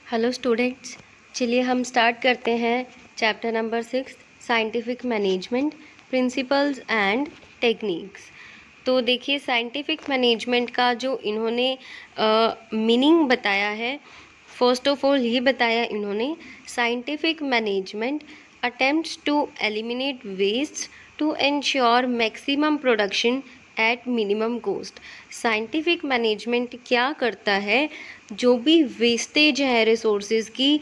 Hello students, चलिए हम start करते हैं chapter number 6 scientific management principles and techniques. तो देखिए, साइंटिफिक मैनेजमेंट का जो इन्होंने मीनिंग बताया है, फर्स्ट ऑफ ऑल ये बताया इन्होंने, scientific management attempts to eliminate waste to ensure maximum production at minimum cost. Scientific management क्या करता है, जो भी वेस्टेज है रिसोर्सेज की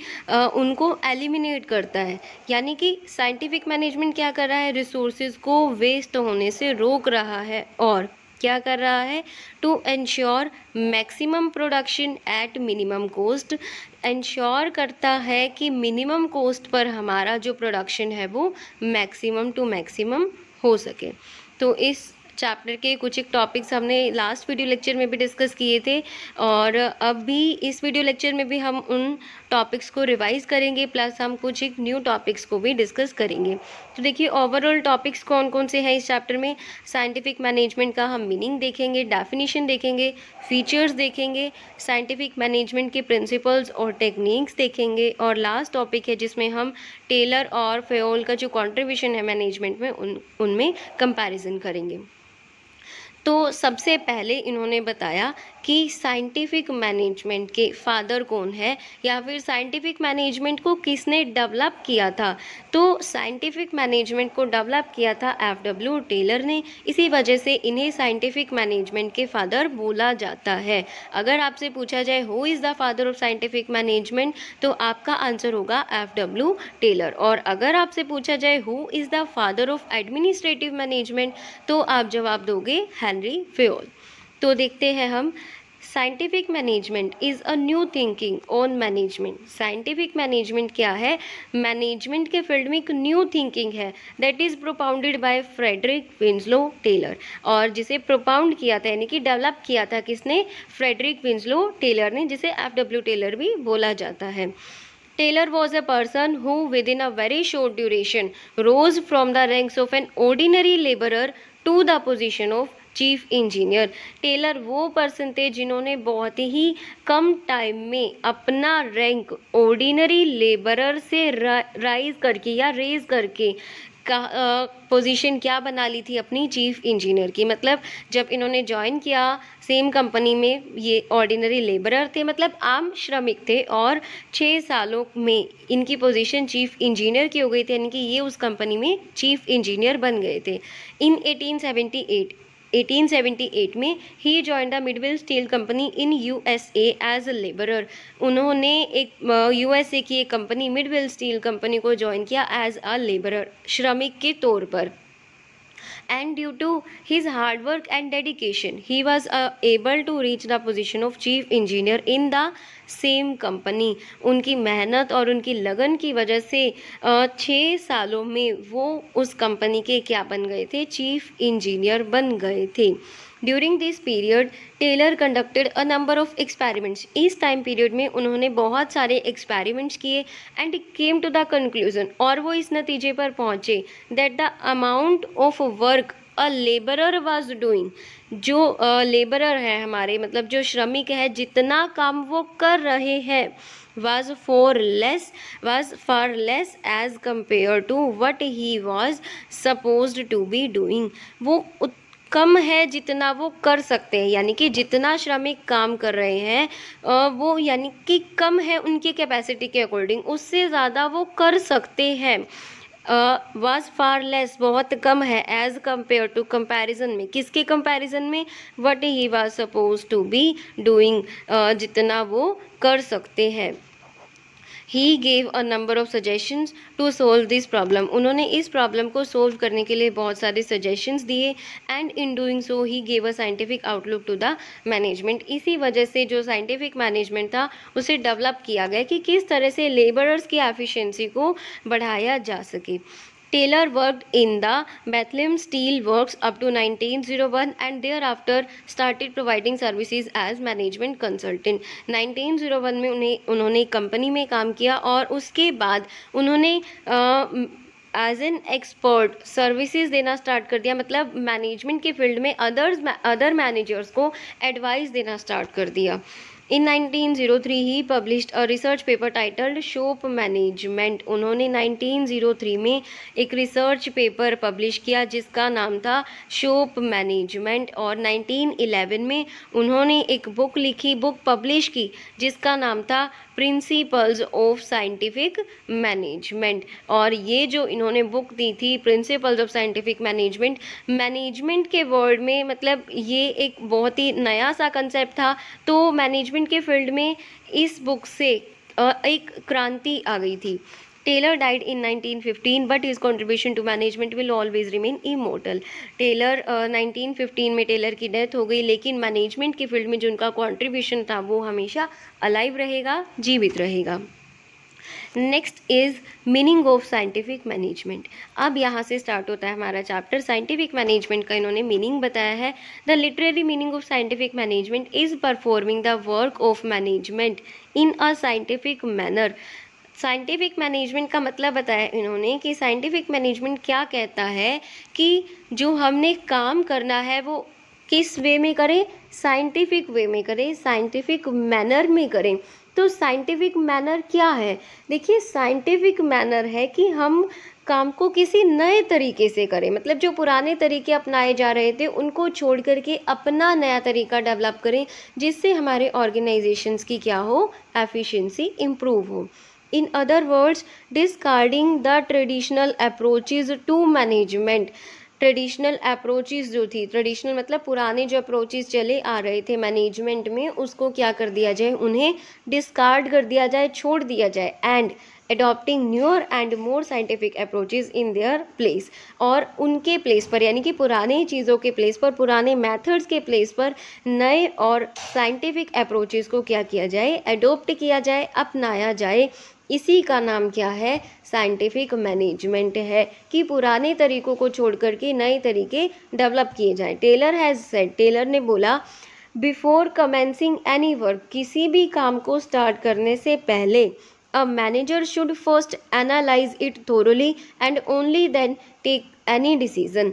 उनको एलिमिनेट करता है। यानी कि साइंटिफिक मैनेजमेंट क्या कर रहा है, रिसोर्सेज को वेस्ट होने से रोक रहा है और क्या कर रहा है, to ensure maximum production at minimum cost. Ensure करता है कि मिनिमम कॉस्ट पर हमारा जो प्रोडक्शन है वो मैक्सिमम टू मैक्सिमम हो सके। तो इस चैप्टर के कुछ एक टॉपिक्स हमने लास्ट वीडियो लेक्चर में भी डिस्कस किए थे और अब भी इस वीडियो लेक्चर में भी हम उन टॉपिक्स को रिवाइज करेंगे, प्लस हम कुछ एक न्यू टॉपिक्स को भी डिस्कस करेंगे। तो देखिए, ओवरऑल टॉपिक्स कौन कौन से हैं इस चैप्टर में। साइंटिफिक मैनेजमेंट का हम मीनिंग देखेंगे, डेफिनेशन देखेंगे, फीचर्स देखेंगे, साइंटिफिक मैनेजमेंट के प्रिंसिपल्स और टेक्निक्स देखेंगे और लास्ट टॉपिक है जिसमें हम टेलर और फेयोल का जो कॉन्ट्रीब्यूशन है मैनेजमेंट में उनमें कंपैरिजन करेंगे। तो सबसे पहले इन्होंने बताया कि साइंटिफिक मैनेजमेंट के फादर कौन है या फिर साइंटिफिक मैनेजमेंट को किसने डेवलप किया था। तो साइंटिफिक मैनेजमेंट को डेवलप किया था F.W. टेलर ने। इसी वजह से इन्हें साइंटिफिक मैनेजमेंट के फादर बोला जाता है। अगर आपसे पूछा जाए who is the father of scientific management, तो आपका आंसर होगा F.W. टेलर। और अगर आपसे पूछा जाए who is the father of administrative management, तो आप जवाब दोगे हेनरी फेयोल। तो देखते हैं हम, scientific management is a new thinking on management. Scientific management क्या है, मैनेजमेंट के फील्ड में एक न्यू थिंकिंग है that is propounded by Frederick Winslow Taylor. और जिसे प्रोपाउंड किया था यानी कि डेवलप किया था किसने, फ्रेडरिक विंसलो टेलर ने, जिसे F.W. टेलर भी बोला जाता है। Taylor was a person who within a very short duration rose from the ranks of an ordinary laborer to the position of chief engineer. Taylor वो पर्सन थे जिन्होंने बहुत ही कम टाइम में अपना रैंक ऑर्डिनरी लेबरर से राइज करके या रेज करके का पोजीशन क्या बना ली थी अपनी, चीफ इंजीनियर की। मतलब जब इन्होंने ज्वाइन किया सेम कंपनी में, ये ऑर्डिनरी लेबरर थे, मतलब आम श्रमिक थे, और 6 सालों में इनकी पोजीशन चीफ इंजीनियर की हो गई थी, यानी कि ये उस कंपनी में चीफ इंजीनियर बन गए थे। इन 1878 में he join the Midvale Steel Company in USA as a labourer. उन्होंने एक USA की एक कंपनी मिडवेल स्टील कंपनी को ज्वाइन किया एज अ लेबरर, श्रमिक के तौर पर। And due to his hard work and dedication, he was able to reach the position of chief engineer in the same company। उनकी मेहनत और उनकी लगन की वजह से 6 सालों में वो उस कंपनी के क्या बन गए थे, चीफ इंजीनियर बन गए थे। During this period Taylor conducted a number of experiments. इस टाइम पीरियड में उन्होंने बहुत सारे एक्सपेरिमेंट्स किए and came to the conclusion, और वो इस नतीजे पर पहुंचे that the amount of work a labourer was doing. जो लेबरर है हमारे, मतलब जो श्रमिक है, जितना काम वो कर रहे हैं, was far less as compared to what he was supposed to be doing। वो कम है जितना वो कर सकते हैं, यानी कि जितना श्रमिक काम कर रहे हैं वो यानी कि कम है उनकी कैपेसिटी के अकॉर्डिंग, उससे ज़्यादा वो कर सकते हैं। वाज फार लेस बहुत कम है, एज कंपेयर टू कंपैरिजन में, किसके कंपैरिजन में, what he was suppose to be doing, जितना वो कर सकते हैं। He gave a number of suggestions to solve this problem. उन्होंने इस प्रॉब्लम को सोल्व करने के लिए बहुत सारे सजेशंस दिए and in doing so he gave a scientific outlook to the management. इसी वजह से जो साइंटिफिक मैनेजमेंट था उसे डेवलप किया गया कि किस तरह से लेबरर्स की एफिशिएंसी को बढ़ाया जा सके। Taylor worked in the Bethlehem Steel Works up to 1901 and thereafter started providing services as management consultant। 1901 में उन्होंने कंपनी में काम किया और उसके बाद उन्होंने एज एन एक्सपर्ट सर्विसेज देना स्टार्ट कर दिया, मतलब मैनेजमेंट के फील्ड में अदर मैनेजर्स को एडवाइस देना स्टार्ट कर दिया। In 1903 he published a research paper titled shop management. उन्होंने 1903 में एक रिसर्च पेपर पब्लिश किया जिसका नाम था शॉप मैनेजमेंट, और 1911 में उन्होंने एक बुक लिखी, बुक पब्लिश की जिसका नाम था प्रिंसिपल्स ऑफ साइंटिफिक मैनेजमेंट। और ये जो इन्होंने बुक दी थी principles of scientific management, management के वर्ड में मतलब ये एक बहुत ही नया सा कंसेप्ट था, तो मैनेजमेंट के फील्ड में इस बुक से एक क्रांति आ गई थी। Taylor died in 1915 but his contribution to management will always remain immortal. Taylor 1915 में टेलर की डेथ हो गई, लेकिन मैनेजमेंट के फील्ड में जो उनका कंट्रीब्यूशन था वो हमेशा अलाइव रहेगा, जीवित रहेगा। Next is meaning of scientific management. अब यहाँ से स्टार्ट होता है हमारा चैप्टर। साइंटिफिक मैनेजमेंट का इन्होंने मीनिंग बताया है। The literary meaning of scientific management is performing the work of management in a scientific manner. Scientific management का मतलब बताया इन्होंने कि साइंटिफिक मैनेजमेंट क्या कहता है कि जो हमने काम करना है वो किस वे में करें, साइंटिफिक वे में करें, साइंटिफिक मैनर में करें। तो साइंटिफिक मैनर क्या है? देखिए, साइंटिफिक मैनर है कि हम काम को किसी नए तरीके से करें, मतलब जो पुराने तरीके अपनाए जा रहे थे उनको छोड़ करके अपना नया तरीका डेवलप करें, जिससे हमारे ऑर्गेनाइजेशंस की क्या हो, एफिशिएंसी इम्प्रूव हो। In other words, discarding the traditional approaches to management। Traditional approaches जो थी, ट्रेडिशनल मतलब पुराने जो अप्रोचेस चले आ रहे थे मैनेजमेंट में, उसको क्या कर दिया जाए, उन्हें डिस्कार्ड कर दिया जाए, छोड़ दिया जाए। And adopting newer and more scientific approaches in their place। और उनके प्लेस पर यानी कि पुराने चीज़ों के प्लेस पर, पुराने मेथड्स के प्लेस पर नए और साइंटिफिक अप्रोचेस को क्या किया जाए, अडोप्ट किया जाए, अपनाया जाए। इसी का नाम क्या है, साइंटिफिक मैनेजमेंट है कि पुराने तरीकों को छोड़ करके नए तरीके डेवलप किए जाएं। टेलर हैज़ सेड, टेलर ने बोला, बिफोर कमेंसिंग एनी वर्क, किसी भी काम को स्टार्ट करने से पहले a manager should first analyze it thoroughly and only then take any decision।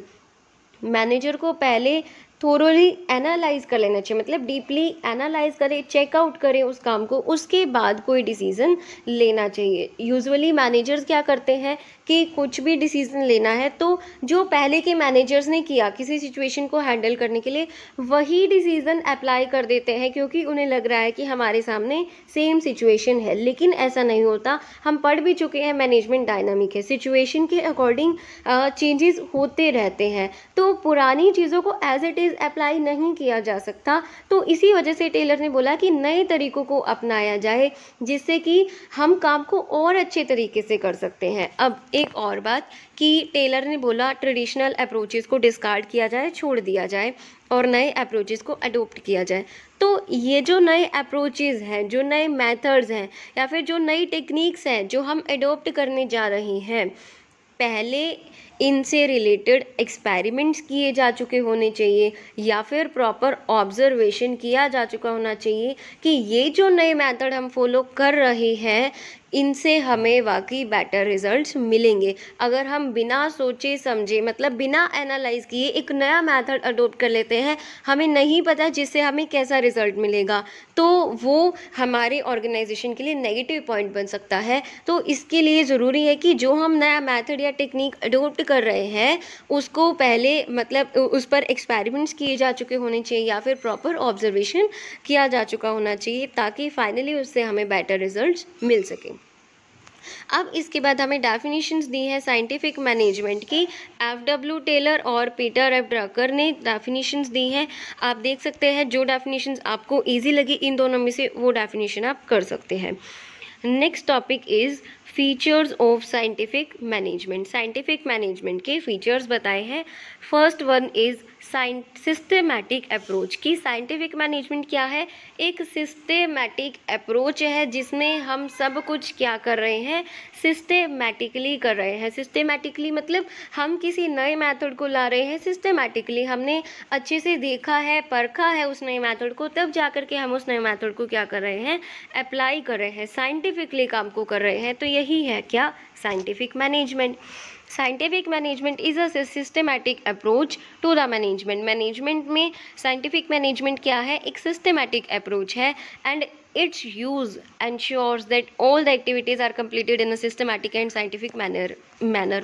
Manager को पहले थोरोली एनालाइज कर लेना चाहिए, मतलब डीपली एनालाइज करें, चेकआउट करें उस काम को, उसके बाद कोई डिसीज़न लेना चाहिए। यूजुअली मैनेजर्स क्या करते हैं कि कुछ भी डिसीज़न लेना है तो जो पहले के मैनेजर्स ने किया किसी सिचुएशन को हैंडल करने के लिए, वही डिसीज़न अप्लाई कर देते हैं क्योंकि उन्हें लग रहा है कि हमारे सामने सेम सिचुएशन है। लेकिन ऐसा नहीं होता, हम पढ़ भी चुके हैं मैनेजमेंट डायनामिक है, सिचुएशन के अकॉर्डिंग चेंजेस होते रहते हैं, तो पुरानी चीज़ों को एज इट इज़ अप्लाई नहीं किया जा सकता। तो इसी वजह से टेलर ने बोला कि नए तरीकों को अपनाया जाए जिससे कि हम काम को और अच्छे तरीके से कर सकते हैं। अब एक और बात कि टेलर ने बोला ट्रेडिशनल अप्रोचेस को डिस्कार्ड किया जाए, छोड़ दिया जाए और नए अप्रोचेस को अडोप्ट किया जाए। तो ये जो नए अप्रोचेस हैं, जो नए मेथड्स हैं या फिर जो नई टेक्निक्स हैं जो हम अडोप्ट करने जा रहे हैं, पहले इनसे रिलेटेड एक्सपेरिमेंट्स किए जा चुके होने चाहिए या फिर प्रॉपर ऑब्जर्वेशन किया जा चुका होना चाहिए कि ये जो नए मेथड हम फॉलो कर रहे हैं इनसे हमें वाकई बेटर रिजल्ट्स मिलेंगे। अगर हम बिना सोचे समझे, मतलब बिना एनालाइज किए एक नया मेथड अडोप्ट कर लेते हैं, हमें नहीं पता जिससे हमें कैसा रिजल्ट मिलेगा, तो वो हमारे ऑर्गेनाइजेशन के लिए नेगेटिव पॉइंट बन सकता है। तो इसके लिए ज़रूरी है कि जो हम नया मेथड या टेक्निक अडोप्ट कर रहे हैं उसको पहले मतलब उस पर एक्सपेरिमेंट्स किए जा चुके होने चाहिए या फिर प्रॉपर ऑब्जर्वेशन किया जा चुका होना चाहिए ताकि फाइनली उससे हमें बेटर रिजल्ट्स मिल सकें। अब इसके बाद हमें डेफिनेशंस दी है साइंटिफिक मैनेजमेंट की। एफ.डब्ल्यू. टेलर और पीटर एफ. ड्रकर ने डेफिनेशंस दी हैं। आप देख सकते हैं जो डेफिनेशंस आपको इजी लगी इन दोनों में से वो डेफिनेशन आप कर सकते हैं। Next topic is features of scientific management. Scientific management के फीचर्स बताए हैं। First one is systematic approach. की साइंटिफिक मैनेजमेंट क्या है, एक सिस्टेमैटिक अप्रोच है जिसमें हम सब कुछ क्या कर रहे हैं, सिस्टेमैटिकली कर रहे हैं। सिस्टेमैटिकली मतलब हम किसी नए मेथड को ला रहे हैं, सिस्टेमैटिकली हमने अच्छे से देखा है, परखा है उस नए मेथड को, तब जा कर के हम उस नए मेथड को क्या कर रहे हैं, अप्लाई कर रहे हैं, साइंटिफिकली काम को कर रहे हैं। तो यही है क्या, scientific management. Scientific management is a systematic approach to the management. Management में साइंटिफिक मैनेजमेंट क्या है? एक सिस्टमैटिक अप्रोच है and its use ensures that all the activities are completed in a systematic and scientific manner।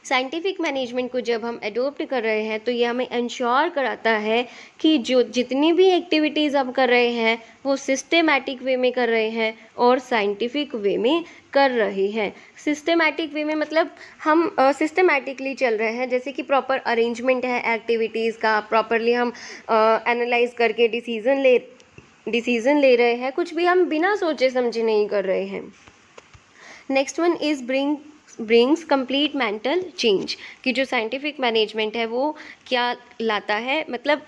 Scientific management को जब हम adopt कर रहे हैं तो ये हमें इंश्योर कराता है कि जो जितनी भी एक्टिविटीज़ हम कर रहे हैं वो सिस्टेमैटिक वे में कर रहे हैं और साइंटिफिक वे में कर रहे हैं। सिस्टेमैटिक वे में मतलब हम सिस्टेमैटिकली चल रहे हैं, जैसे कि प्रॉपर अरेंजमेंट है एक्टिविटीज़ का, प्रॉपरली हम एनालाइज करके डिसीजन ले रहे हैं, कुछ भी हम बिना सोचे समझे नहीं कर रहे हैं। Next one is brings complete mental change, कि जो साइंटिफिक मैनेजमेंट है वो क्या लाता है, मतलब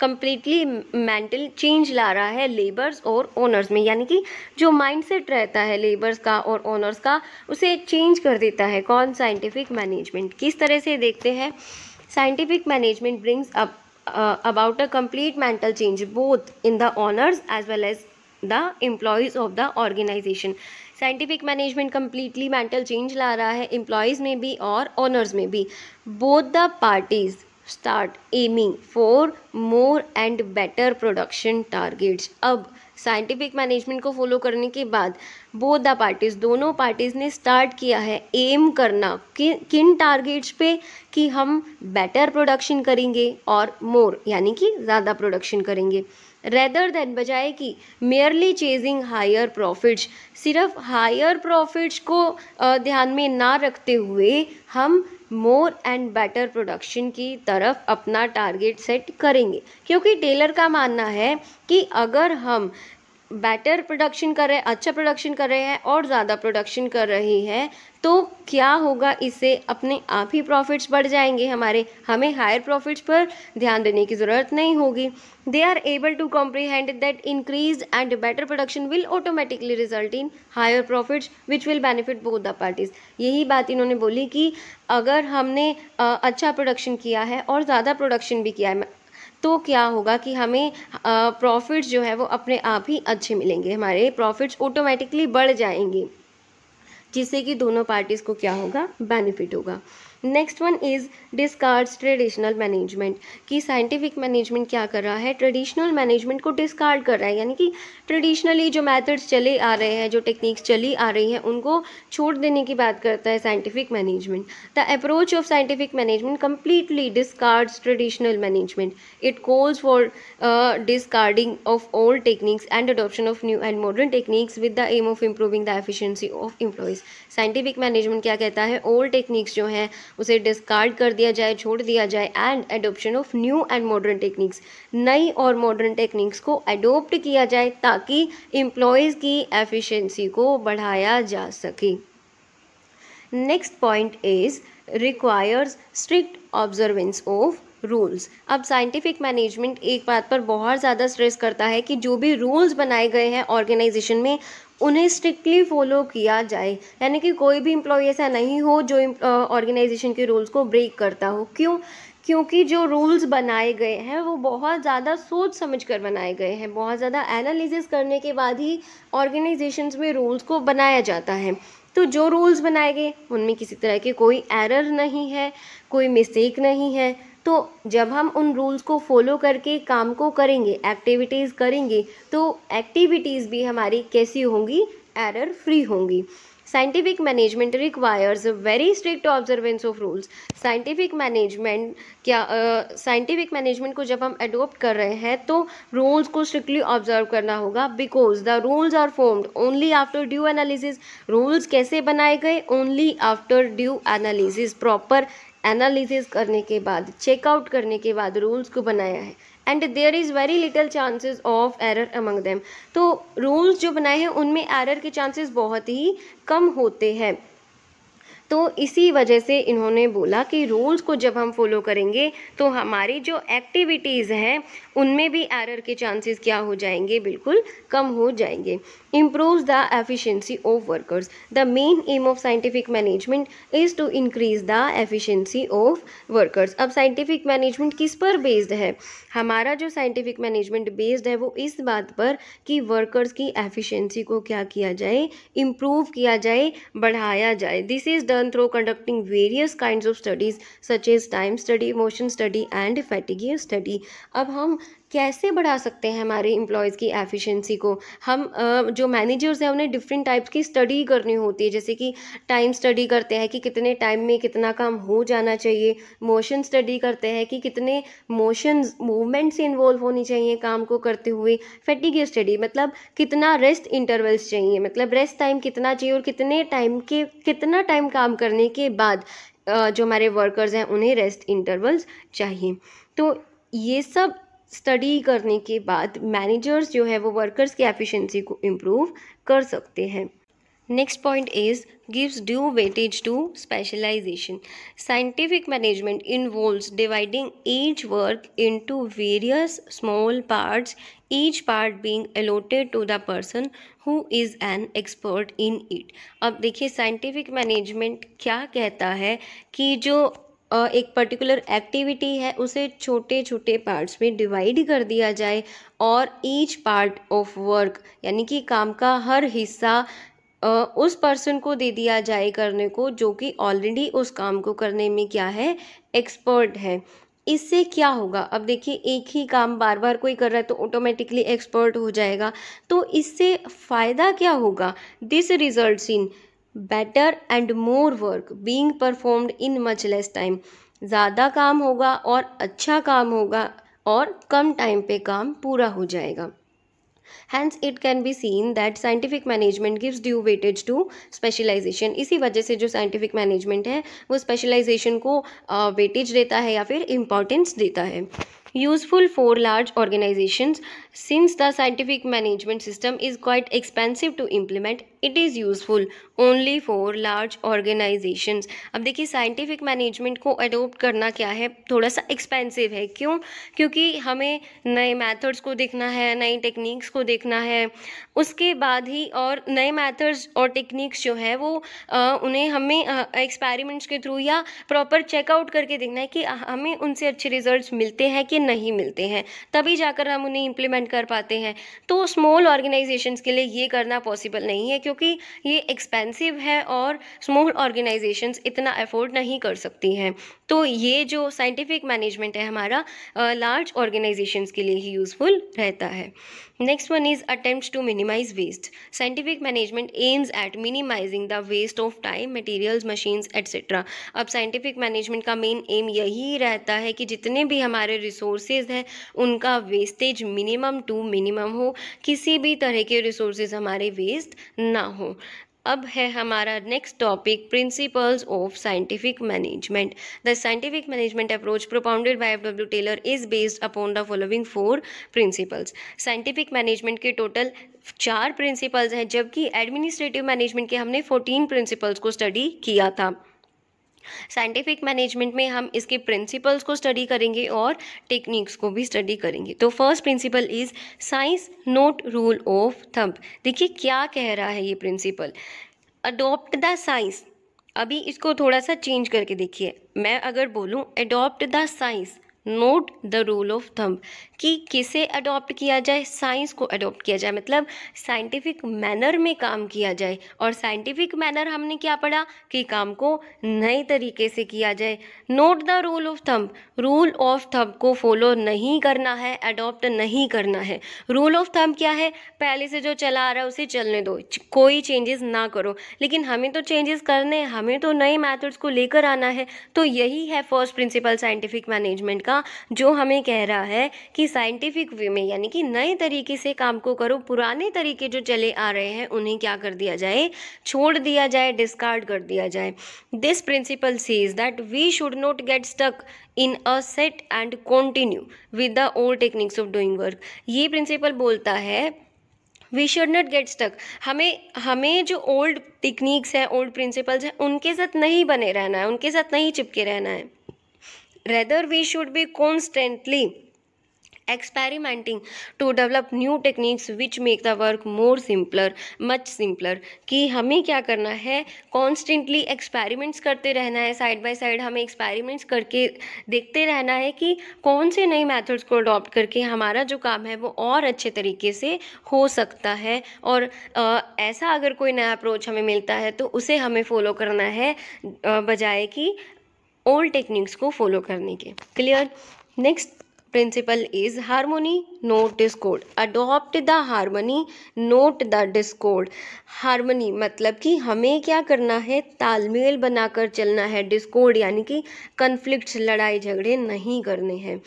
कंप्लीटली मेंटल चेंज ला रहा है लेबर्स और ओनर्स में, यानी कि जो माइंडसेट रहता है लेबर्स का और ओनर्स का उसे चेंज कर देता है। कौन? Scientific management. किस तरह से देखते हैं? Scientific management brings about a complete mental change both in the owners as well as the employees of the organization। Scientific management completely mental change ला रहा है एम्प्लॉयज़ में भी और ओनर्स में भी। Both the parties start aiming for more and better production targets. अब scientific management को फॉलो करने के बाद बोथ द पार्टीज़, दोनों पार्टीज़ ने स्टार्ट किया है एम करना किन टारगेट्स पे, कि हम बेटर प्रोडक्शन करेंगे और मोर यानी कि ज़्यादा प्रोडक्शन करेंगे। रेदर देन, बजाय कि मेयरली चेजिंग हायर प्रॉफिट्स, सिर्फ हायर प्रॉफिट्स को ध्यान में ना रखते हुए हम मोर एंड बेटर प्रोडक्शन की तरफ अपना टारगेट सेट करेंगे। क्योंकि टेलर का मानना है कि अगर हम बेटर प्रोडक्शन कर रहे हैं, अच्छा प्रोडक्शन कर रहे हैं और ज़्यादा प्रोडक्शन कर रहे हैं तो क्या होगा, इससे अपने आप ही प्रॉफिट्स बढ़ जाएंगे हमारे, हमें हायर प्रॉफिट्स पर ध्यान देने की ज़रूरत नहीं होगी। They are able to comprehend that increase and better production will automatically result in higher profits which will benefit both the parties. यही बात इन्होंने बोली कि अगर हमने अच्छा प्रोडक्शन किया है और ज़्यादा प्रोडक्शन भी किया है तो क्या होगा कि हमें प्रॉफिट्स जो है वो अपने आप ही अच्छे मिलेंगे, हमारे प्रॉफिट्स ऑटोमेटिकली बढ़ जाएंगे, जिससे कि दोनों पार्टीज़ को क्या होगा? बेनिफिट होगा। Next one is discards traditional management, कि साइंटिफिक मैनेजमेंट क्या कर रहा है? ट्रेडिशनल मैनेजमेंट को डिस्कार्ड कर रहा है, यानी कि ट्रेडिशनली जो मेथड्स चले आ रहे हैं, जो टेक्निक्स चली आ रही हैं, उनको छोड़ देने की बात करता है scientific management. The approach of scientific management completely discards traditional management. It calls for discarding of old techniques and adoption of new and modern techniques with the aim of improving the efficiency of employees। Scientific management क्या कहता है? Old techniques जो हैं उसे discard कर दिया जाए, छोड़ दिया जाए, and adoption of new and modern techniques, नई और मॉडर्न टेक्निक्स को अडोप्ट किया जाए ताकि एम्प्लॉयज़ की एफिशिएंसी को बढ़ाया जा सके। Next point is requires strict observance of rules. अब साइंटिफिक मैनेजमेंट एक बात पर बहुत ज़्यादा स्ट्रेस करता है कि जो भी रूल्स बनाए गए हैं ऑर्गेनाइजेशन में उन्हें स्ट्रिक्टली फॉलो किया जाए, यानी कि कोई भी एम्प्लॉय ऐसा नहीं हो जो ऑर्गेनाइजेशन के रूल्स को ब्रेक करता हो। क्यों? क्योंकि जो रूल्स बनाए गए हैं वो बहुत ज़्यादा सोच समझ कर बनाए गए हैं, बहुत ज़्यादा एनालिसिस करने के बाद ही ऑर्गेनाइजेशंस में रूल्स को बनाया जाता है। तो जो रूल्स बनाए गए उनमें किसी तरह के कोई एरर नहीं है, कोई मिस्टेक नहीं है। तो जब हम उन रूल्स को फॉलो करके काम को करेंगे, एक्टिविटीज़ करेंगे, तो एक्टिविटीज़ भी हमारी कैसी होंगी? एरर फ्री होंगी। Scientific management requires very strict observance of rules. Scientific management को जब हम अडोप्ट कर रहे हैं तो रूल्स को स्ट्रिक्टली ऑब्जर्व करना होगा, because the rules are formed only after due analysis. Rules कैसे बनाए गए? Only after due analysis, proper analysis करने के बाद, चेकआउट करने के बाद रूल्स को बनाया है। And there is very little chances of error among them. तो रूल्स जो बनाए हैं उनमें एरर के चांसेस बहुत ही कम होते हैं। तो इसी वजह से इन्होंने बोला कि रूल्स को जब हम फॉलो करेंगे तो हमारी जो एक्टिविटीज़ हैं उनमें भी एरर के चांसेस क्या हो जाएंगे? बिल्कुल कम हो जाएंगे। Improves the efficiency of workers. The main aim of scientific management is to increase the efficiency of workers. अब साइंटिफिक मैनेजमेंट किस पर बेस्ड है? हमारा जो साइंटिफिक मैनेजमेंट बेस्ड है वो इस बात पर कि वर्कर्स की एफिशिएंसी को क्या किया जाए? इम्प्रूव किया जाए, बढ़ाया जाए। This is done through conducting various kinds of studies such as time study, motion study and fatigue study. अब हम कैसे बढ़ा सकते हैं हमारे एम्प्लॉयज़ की एफिशिएंसी को? हम जो मैनेजर्स हैं उन्हें डिफरेंट टाइप्स की स्टडी करनी होती है, जैसे कि टाइम स्टडी करते हैं कि कितने टाइम में कितना काम हो जाना चाहिए, मोशन स्टडी करते हैं कि कितने मोशंस मूवमेंट से इन्वॉल्व होनी चाहिए काम को करते हुए, फैटिग स्टडी मतलब कितना रेस्ट इंटरवल्स चाहिए, मतलब रेस्ट टाइम कितना चाहिए और कितना टाइम काम करने के बाद जो हमारे वर्कर्स हैं उन्हें रेस्ट इंटरवल्स चाहिए. तो ये सब स्टडी करने के बाद मैनेजर्स जो है वो वर्कर्स की एफिशिएंसी को इम्प्रूव कर सकते हैं. Next point is gives due weightage to specialization. Scientific management involves dividing each work into various small parts, each part being allotted to the person who is an expert in it. अब देखिए scientific management क्या कहता है कि जो एक particular activity है उसे छोटे छोटे पार्ट्स में डिवाइड कर दिया जाए और ईच पार्ट ऑफ वर्क यानी कि काम का हर हिस्सा उस पर्सन को दे दिया जाए करने को जो कि ऑलरेडी उस काम को करने में क्या है, एक्सपर्ट है. इससे क्या होगा, अब देखिए एक ही काम बार बार कोई कर रहा है तो ऑटोमेटिकली एक्सपर्ट हो जाएगा. तो इससे फ़ायदा क्या होगा, this results in better and more work being performed in much less time. ज़्यादा काम होगा और अच्छा काम होगा और कम टाइम पे काम पूरा हो जाएगा. Hence it can be seen that scientific management gives due weightage to specialization. इसी वजह से जो scientific management है वो specialization को weightage देता है या फिर importance देता है. Useful for large organizations. Since the scientific management system is quite expensive to implement, it is useful only for large organizations. अब देखिए साइंटिफिक मैनेजमेंट को अडोप्ट करना क्या है, थोड़ा सा एक्सपेंसिव है. क्यों? क्योंकि हमें नए मेथड्स को देखना है, नई टेक्निक्स को देखना है, उसके बाद ही और नए मेथड्स और टेक्निक्स जो है वो उन्हें हमें एक्सपेरिमेंट्स के थ्रू या प्रॉपर चेकआउट करके देखना है कि हमें उनसे अच्छे रिजल्ट्स मिलते हैं कि नहीं मिलते हैं, तभी जाकर हम उन्हें इम्प्लीमेंट कर पाते हैं. तो स्मॉल ऑर्गेनाइजेशंस के लिए ये करना पॉसिबल नहीं है क्योंकि ये एक्सपेंसिव है और स्मॉल ऑर्गेनाइजेशंस इतना अफोर्ड नहीं कर सकती हैं. तो ये जो साइंटिफिक मैनेजमेंट है हमारा लार्ज ऑर्गेनाइजेशंस के लिए ही यूज़फुल रहता है. Next one is attempts to minimise waste. Scientific management aims at minimising the waste of time, materials, machines etcetera. अब साइंटिफिक मैनेजमेंट का मेन एम यही रहता है कि जितने भी हमारे रिसोर्सेज हैं उनका वेस्टेज मिनिमम टू मिनिमम हो, किसी भी तरह के रिसोर्सेज हमारे वेस्ट ना हो. अब है हमारा next topic principles of scientific management. The scientific management approach propounded by F.W. Taylor is based upon the following 4 principles. Scientific management के टोटल 4 प्रिंसिपल्स हैं जबकि एडमिनिस्ट्रेटिव मैनेजमेंट के हमने 14 प्रिंसिपल्स को स्टडी किया था. साइंटिफिक मैनेजमेंट में हम इसके प्रिंसिपल्स को स्टडी करेंगे और टेक्निक्स को भी स्टडी करेंगे. तो first principle is science note rule of thumb. देखिए क्या कह रहा है ये प्रिंसिपल, अडॉप्ट द साइंस. अभी इसको थोड़ा सा चेंज करके देखिए, मैं अगर बोलूँ adopt the science note the rule of thumb कि किसे अडॉप्ट किया जाए, साइंस को अडॉप्ट किया जाए, मतलब साइंटिफिक मैनर में काम किया जाए. और साइंटिफिक मैनर हमने क्या पढ़ा कि काम को नए तरीके से किया जाए. Note the rule of thumb, rule of thumb को फॉलो नहीं करना है, अडॉप्ट नहीं करना है. रूल ऑफ थंब क्या है, पहले से जो चला आ रहा है उसे चलने दो, कोई चेंजेस ना करो. लेकिन हमें तो चेंजेस करने हैं, हमें तो नए मैथड्स को लेकर आना है. तो यही है फर्स्ट प्रिंसिपल साइंटिफिक मैनेजमेंट का, जो हमें कह रहा है कि साइंटिफिक वे में यानी कि नए तरीके से काम को करो, पुराने तरीके जो चले आ रहे हैं उन्हें क्या कर दिया जाए, छोड़ दिया जाए, डिस्कार्ड कर दिया जाए. This principle says that we should not get stuck in a set and continue with the old techniques of doing work. ये प्रिंसिपल बोलता है we should not get stuck, हमें जो ओल्ड टेक्निक्स हैं, ओल्ड प्रिंसिपल्स हैं, उनके साथ नहीं बने रहना है, उनके साथ नहीं चिपके रहना है. Rather we should be constantly experimenting to develop new techniques which make the work more simpler, much simpler. कि हमें क्या करना है, कॉन्स्टेंटली एक्सपेरिमेंट्स करते रहना है, साइड बाय साइड हमें एक्सपेरिमेंट्स करके देखते रहना है कि कौन से नए मेथड्स को अडॉप्ट करके हमारा जो काम है वो और अच्छे तरीके से हो सकता है। और ऐसा अगर कोई नया अप्रोच हमें मिलता है तो उसे हमें फॉलो करना है बजाय कि ओल्ड टेक्निक्स को फॉलो करने के। Clear. Next principle is harmony, not discord. Adopt the harmony, not the discord. Harmony मतलब कि हमें क्या करना है, तालमेल बनाकर चलना है। डिस्कॉर्ड यानी कि कन्फ्लिक्ट्स, लड़ाई झगड़े नहीं करने हैं।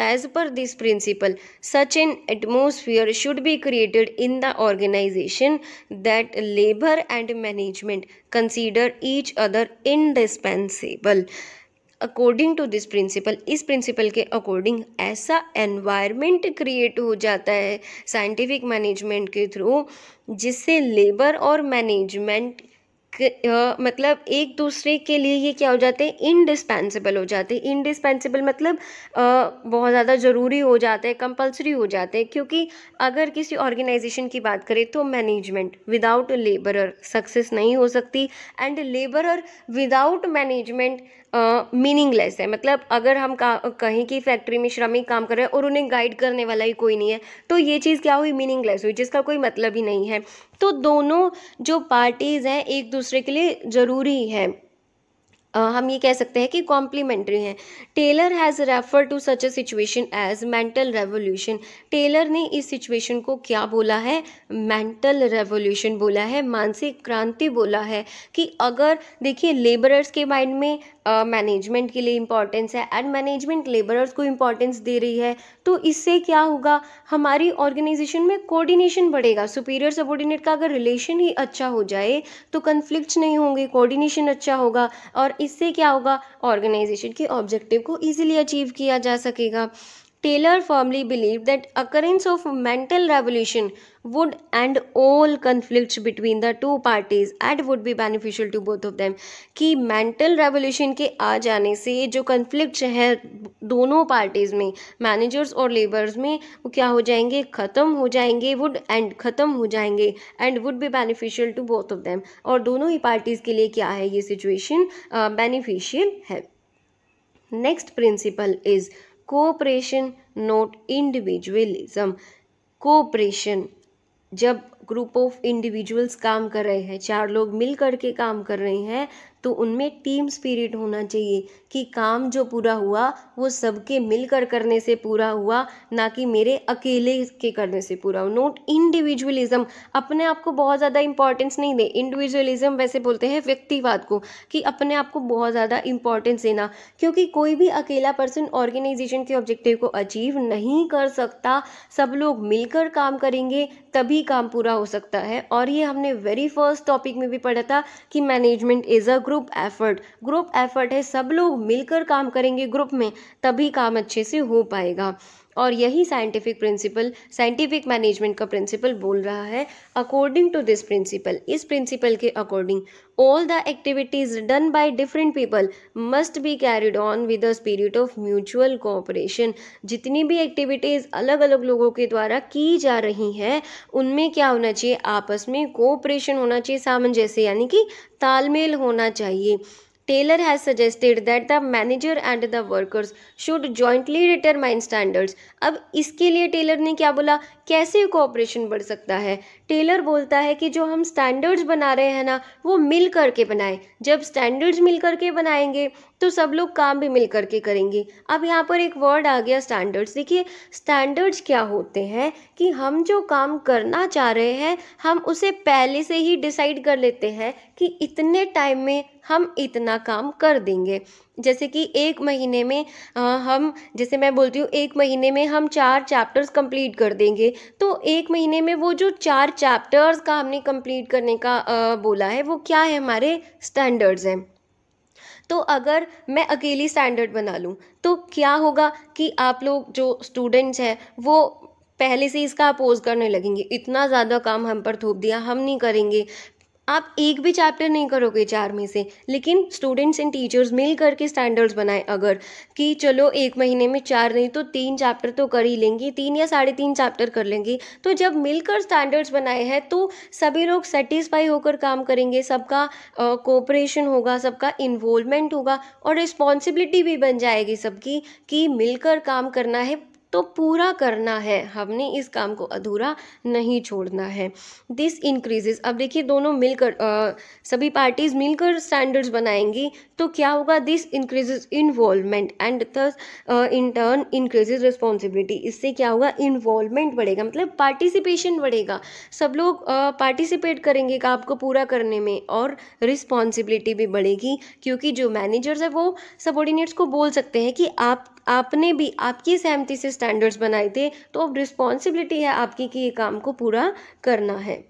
As per this principle, such an atmosphere should be created in the organization that labor and management consider each other indispensable. According to this principle, इस प्रिंसिपल के अकॉर्डिंग ऐसा एनवायरनमेंट क्रिएट हो जाता है साइंटिफिक मैनेजमेंट के through जिससे labour और management मतलब एक दूसरे के लिए ये क्या हो जाते हैं, इंडिस्पेंसिबल हो जाते हैं। इंडिस्पेंसिबल मतलब बहुत ज़्यादा ज़रूरी हो जाते हैं, कंपलसरी हो जाते हैं। क्योंकि अगर किसी ऑर्गेनाइजेशन की बात करें तो मैनेजमेंट विदाउट लेबरर सक्सेस नहीं हो सकती, and labourer without management meaningless है। मतलब अगर हम कहीं की फैक्ट्री में श्रमिक काम कर रहे हैं और उन्हें गाइड करने वाला ही कोई नहीं है तो ये चीज़ क्या हुई, मीनिंगलेस हुई, जिसका कोई मतलब ही नहीं है। तो दोनों जो पार्टीज़ हैं एक दूसरे के लिए ज़रूरी है, हम ये कह सकते हैं कि कॉम्प्लीमेंट्री हैं। Taylor has refer to such a situation as mental revolution. Taylor ने इस सिचुएशन को क्या बोला है, मेंटल रेवोल्यूशन बोला है, मानसिक क्रांति बोला है। कि अगर देखिए लेबरर्स के माइंड में मैनेजमेंट के लिए इम्पोर्टेंस है एंड मैनेजमेंट लेबरर्स को इम्पोर्टेंस दे रही है तो इससे क्या होगा, हमारी ऑर्गेनाइजेशन में कोऑर्डिनेशन बढ़ेगा। सुपीरियर सबऑर्डिनेट का अगर रिलेशन ही अच्छा हो जाए तो कन्फ्लिक्ट्स नहीं होंगे, कोऑर्डिनेशन अच्छा होगा और इससे क्या होगा, ऑर्गेनाइजेशन के ऑब्जेक्टिव को इजीली अचीव किया जा सकेगा। Taylor firmly believed that occurrence of mental revolution would end all conflicts between the two parties and would be beneficial to both of them. कि mental revolution के आ जाने से जो conflicts हैं दोनों parties में, managers और laborers में, वो क्या हो जाएंगे, ख़त्म हो जाएंगे, would end ख़त्म हो जाएंगे and would be beneficial to both of them. और दोनों ही parties के लिए क्या है, ये situation beneficial है। Next principle is cooperation not individualism. Cooperation, जब ग्रुप ऑफ इंडिविजुअल्स काम कर रहे हैं, 4 लोग मिल कर के काम कर रहे हैं तो उनमें टीम स्पिरिट होना चाहिए कि काम जो पूरा हुआ वो सबके मिलकर करने से पूरा हुआ, ना कि मेरे अकेले के करने से पूरा हो। नोट इंडिविजुअलिज्म, अपने आप को बहुत ज़्यादा इंपॉर्टेंस नहीं दे। इंडिविजुअलिज्म वैसे बोलते हैं व्यक्तिवाद को, कि अपने आप को बहुत ज़्यादा इंपॉर्टेंस देना, क्योंकि कोई भी अकेला पर्सन ऑर्गेनाइजेशन के ऑब्जेक्टिव को अचीव नहीं कर सकता। सब लोग मिलकर काम करेंगे तभी काम पूरा हो सकता है। और ये हमने वेरी फर्स्ट टॉपिक में भी पढ़ा था कि management is a group effort. Group effort है, सब लोग मिलकर काम करेंगे ग्रुप में तभी काम अच्छे से हो पाएगा। और यही साइंटिफिक प्रिंसिपल, साइंटिफिक मैनेजमेंट का प्रिंसिपल बोल रहा है। अकॉर्डिंग टू दिस प्रिंसिपल, इस प्रिंसिपल के according all the activities done by different people must be carried on with the spirit of mutual cooperation. जितनी भी एक्टिविटीज़ अलग अलग लोगों के द्वारा की जा रही हैं उनमें क्या होना चाहिए, आपस में कोऑपरेशन होना चाहिए, सामंजस्य यानी कि तालमेल होना चाहिए। Taylor has suggested that the manager and the workers should jointly determine standards. अब इसके लिए टेलर ने क्या बोला, कैसे कोऑपरेशन बढ़ सकता है। टेलर बोलता है कि जो हम स्टैंडर्ड्स बना रहे हैं ना वो मिल करके बनाएं। जब स्टैंडर्ड्स मिल करके बनाएंगे तो सब लोग काम भी मिल करके करेंगे। अब यहाँ पर एक वर्ड आ गया स्टैंडर्ड्स। देखिए स्टैंडर्ड्स क्या होते हैं कि हम जो काम करना चाह रहे हैं हम उसे पहले से ही डिसाइड कर लेते हैं कि इतने टाइम में हम इतना काम कर देंगे। जैसे कि 1 महीने में हम, जैसे मैं बोलती हूँ 1 महीने में हम 4 चैप्टर्स कंप्लीट कर देंगे, तो 1 महीने में वो जो 4 चैप्टर्स का हमने कंप्लीट करने का बोला है वो क्या है, हमारे स्टैंडर्ड्स हैं। तो अगर मैं अकेली स्टैंडर्ड बना लूँ तो क्या होगा कि आप लोग जो स्टूडेंट्स हैं वो पहले से इसका अपोज करने लगेंगे, इतना ज़्यादा काम हम पर थोप दिया, हम नहीं करेंगे। आप एक भी चैप्टर नहीं करोगे 4 में से, लेकिन स्टूडेंट्स एंड टीचर्स मिल करके स्टैंडर्ड्स बनाए अगर, कि चलो 1 महीने में 4 नहीं तो 3 चैप्टर तो कर ही लेंगे, 3 या 3.5 चैप्टर कर लेंगे। तो जब मिलकर स्टैंडर्ड्स बनाए हैं तो सभी लोग सेटिस्फाई होकर काम करेंगे, सबका कोऑपरेशन होगा, सबका इन्वॉल्वमेंट होगा और रिस्पॉन्सिबिलिटी भी बन जाएगी सबकी कि मिलकर काम करना है तो पूरा करना है, हमने इस काम को अधूरा नहीं छोड़ना है। दिस इंक्रीजेस, अब देखिए दोनों मिलकर सभी पार्टीज मिलकर स्टैंडर्ड्स बनाएंगी तो क्या होगा, this increases involvement and thus in turn increases responsibility. इससे क्या होगा, इन्वॉल्वमेंट बढ़ेगा, मतलब पार्टिसिपेशन बढ़ेगा, सब लोग पार्टिसिपेट करेंगे काम को पूरा करने में और रिस्पॉन्सिबिलिटी भी बढ़ेगी, क्योंकि जो मैनेजर्स है वो सबॉर्डिनेट्स को बोल सकते हैं कि आपने भी आपकी सहमति से स्टैंडर्ड्स बनाए थे, तो अब रिस्पॉन्सिबिलिटी है आपकी कि ये काम को पूरा करना है।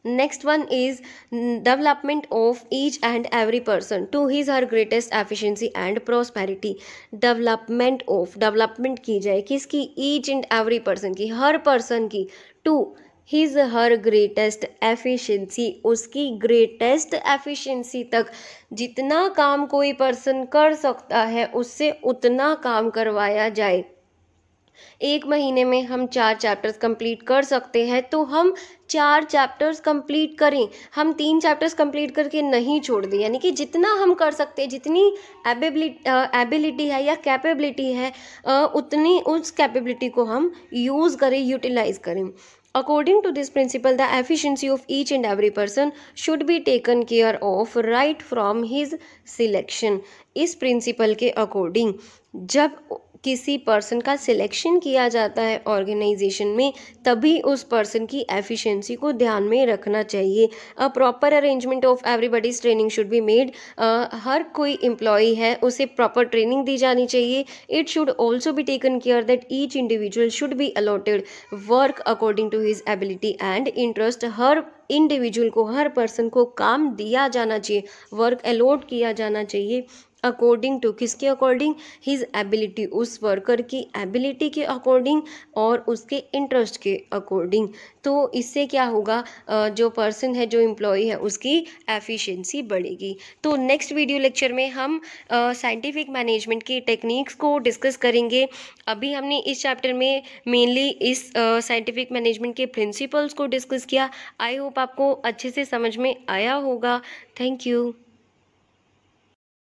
Next one is development of each and every person to his her greatest efficiency and prosperity. Development की जाए किसकी, ईच एंड एवरी पर्सन की, हर पर्सन की, to his her greatest efficiency, उसकी ग्रेटेस्ट एफिशिएंसी तक, जितना काम कोई पर्सन कर सकता है उससे उतना काम करवाया जाए। 1 महीने में हम 4 चैप्टर्स कंप्लीट कर सकते हैं तो हम 4 चैप्टर्स कंप्लीट करें, हम 3 चैप्टर्स कंप्लीट करके नहीं छोड़ दें, यानी कि जितना हम कर सकते हैं, जितनी एबिलिटी है या कैपेबिलिटी है, उतनी उस कैपेबिलिटी को हम यूज़ करें, यूटिलाइज करें। According to this principle, the efficiency of each and every person should be taken care of right from his selection. इस प्रिंसिपल के अकॉर्डिंग जब किसी पर्सन का सिलेक्शन किया जाता है ऑर्गेनाइजेशन में, तभी उस पर्सन की एफिशिएंसी को ध्यान में रखना चाहिए। A proper arrangement of everybody's training should be made. हर कोई एम्प्लॉय है उसे प्रॉपर ट्रेनिंग दी जानी चाहिए। It should also be taken care that each individual should be allotted work according to his ability and interest. हर individual को, हर पर्सन को काम दिया जाना चाहिए, वर्क अलॉट किया जाना चाहिए अकॉर्डिंग टू, किसके अकॉर्डिंग, हिज एबिलिटी, उस वर्कर की एबिलिटी के अकॉर्डिंग और उसके इंटरेस्ट के अकॉर्डिंग। तो इससे क्या होगा, जो पर्सन है, जो एम्प्लॉय है, उसकी एफिशिएंसी बढ़ेगी। तो नेक्स्ट वीडियो लेक्चर में हम साइंटिफिक मैनेजमेंट की टेक्निक्स को डिस्कस करेंगे। अभी हमने इस चैप्टर में मेनली इस साइंटिफिक मैनेजमेंट के प्रिंसिपल्स को डिस्कस किया। आई होप आपको अच्छे से समझ में आया होगा। Thank you.